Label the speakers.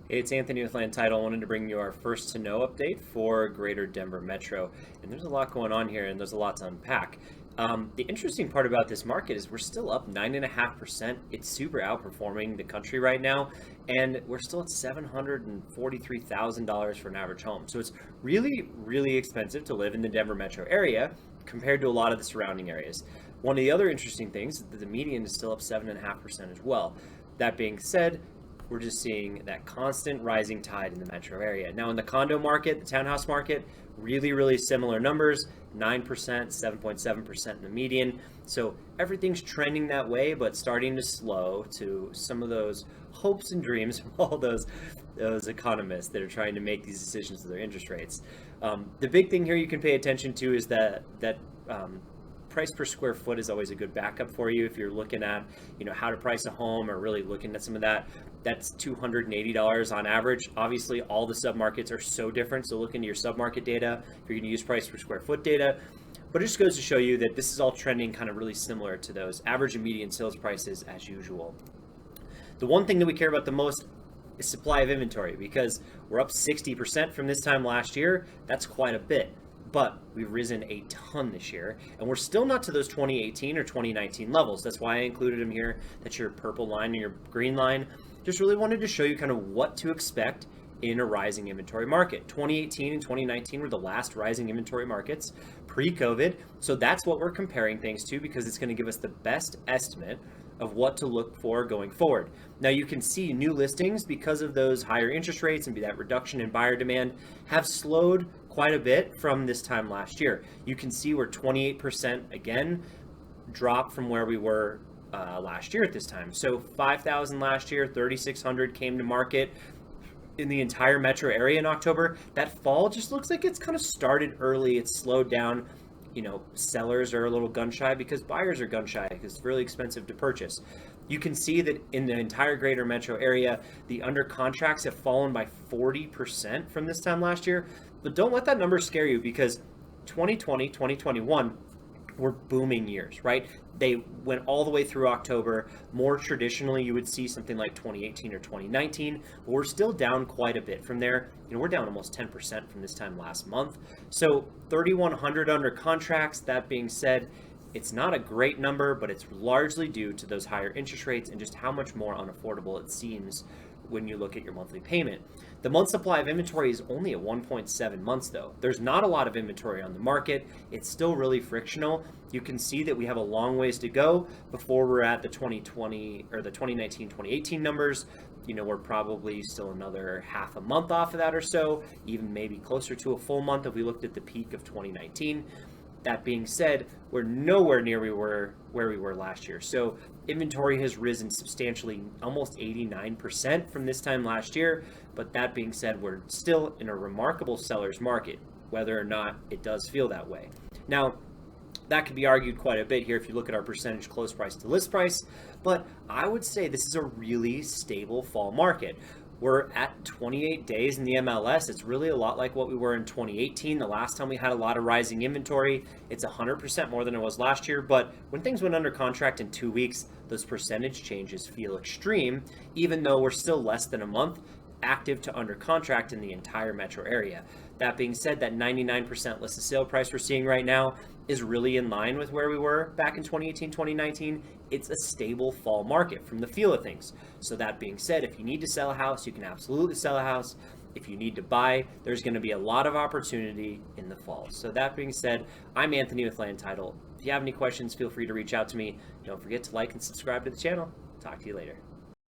Speaker 1: It's Anthony with Land Title. I wanted to bring you our first to know update for Greater Denver Metro. And there's a lot going on here and there's a lot to unpack. The interesting part about this market is we're still up 9.5%. It's super outperforming the country right now. And we're still at $743,000 for an average home. So it's really, really expensive to live in the Denver metro area compared to a lot of the surrounding areas. One of the other interesting things is that the median is still up 7.5% as well. That being said, we're just seeing that constant rising tide in the metro area. Now in the condo market, the townhouse market, really, really similar numbers, 9%, 7.7% in the median. So everything's trending that way, but starting to slow to some of those hopes and dreams from all those economists that are trying to make these decisions with their interest rates. The big thing here you can pay attention to is that price per square foot is always a good backup for you if you're looking at, how to price a home or really looking at some of that. That's $280 on average. Obviously, all the submarkets are so different, so look into your submarket data if you're going to use price per square foot data. But it just goes to show you that this is all trending kind of really similar to those average and median sales prices as usual. The one thing that we care about the most is supply of inventory, because we're up 60% from this time last year. That's quite a bit. But we've risen a ton this year, and we're still not to those 2018 or 2019 levels. That's why I included them here. That's your purple line and your green line. Just really wanted to show you kind of what to expect in a rising inventory market. 2018 and 2019 were the last rising inventory markets pre-COVID. So that's what we're comparing things to, because it's going to give us the best estimate of what to look for going forward. Now you can see new listings, because of those higher interest rates and that reduction in buyer demand, have slowed quite a bit from this time last year. You can see we're 28% again dropped from where we were last year at this time. So 5,000 last year, 3,600 came to market in the entire metro area in October. That fall just looks like it's kind of started early. It's slowed down. Sellers are a little gun shy because buyers are gun shy because it's really expensive to purchase. You can see that in the entire greater metro area, the under contracts have fallen by 40% from this time last year. But don't let that number scare you, because 2020, 2021 were booming years, right? They went all the way through October. More traditionally, you would see something like 2018 or 2019, but we're still down quite a bit from there. We're down almost 10% from this time last month. So 3,100 under contracts. That being said, it's not a great number, but it's largely due to those higher interest rates and just how much more unaffordable it seems when you look at your monthly payment. The month supply of inventory is only at 1.7 months though. There's not a lot of inventory on the market. It's still really frictional. You can see that we have a long ways to go before we're at the 2020 or the 2019, 2018 numbers. We're probably still another half a month off of that or so, even maybe closer to a full month if we looked at the peak of 2019. That being said, we're nowhere near where we were last year. So inventory has risen substantially, almost 89% from this time last year. But that being said, we're still in a remarkable seller's market, whether or not it does feel that way. Now, that could be argued quite a bit here if you look at our percentage close price to list price, but I would say this is a really stable fall market. We're at 28 days in the MLS. It's really a lot like what we were in 2018, the last time we had a lot of rising inventory. It's 100% more than it was last year, but when things went under contract in 2 weeks, those percentage changes feel extreme, even though we're still less than a month active to under contract in the entire metro area. That being said, that 99% listed sale price we're seeing right now is really in line with where we were back in 2018, 2019. It's a stable fall market from the feel of things. So that being said, if you need to sell a house, you can absolutely sell a house. If you need to buy, there's going to be a lot of opportunity in the fall. So that being said, I'm Anthony with Land Title. If you have any questions, feel free to reach out to me. Don't forget to like and subscribe to the channel. Talk to you later.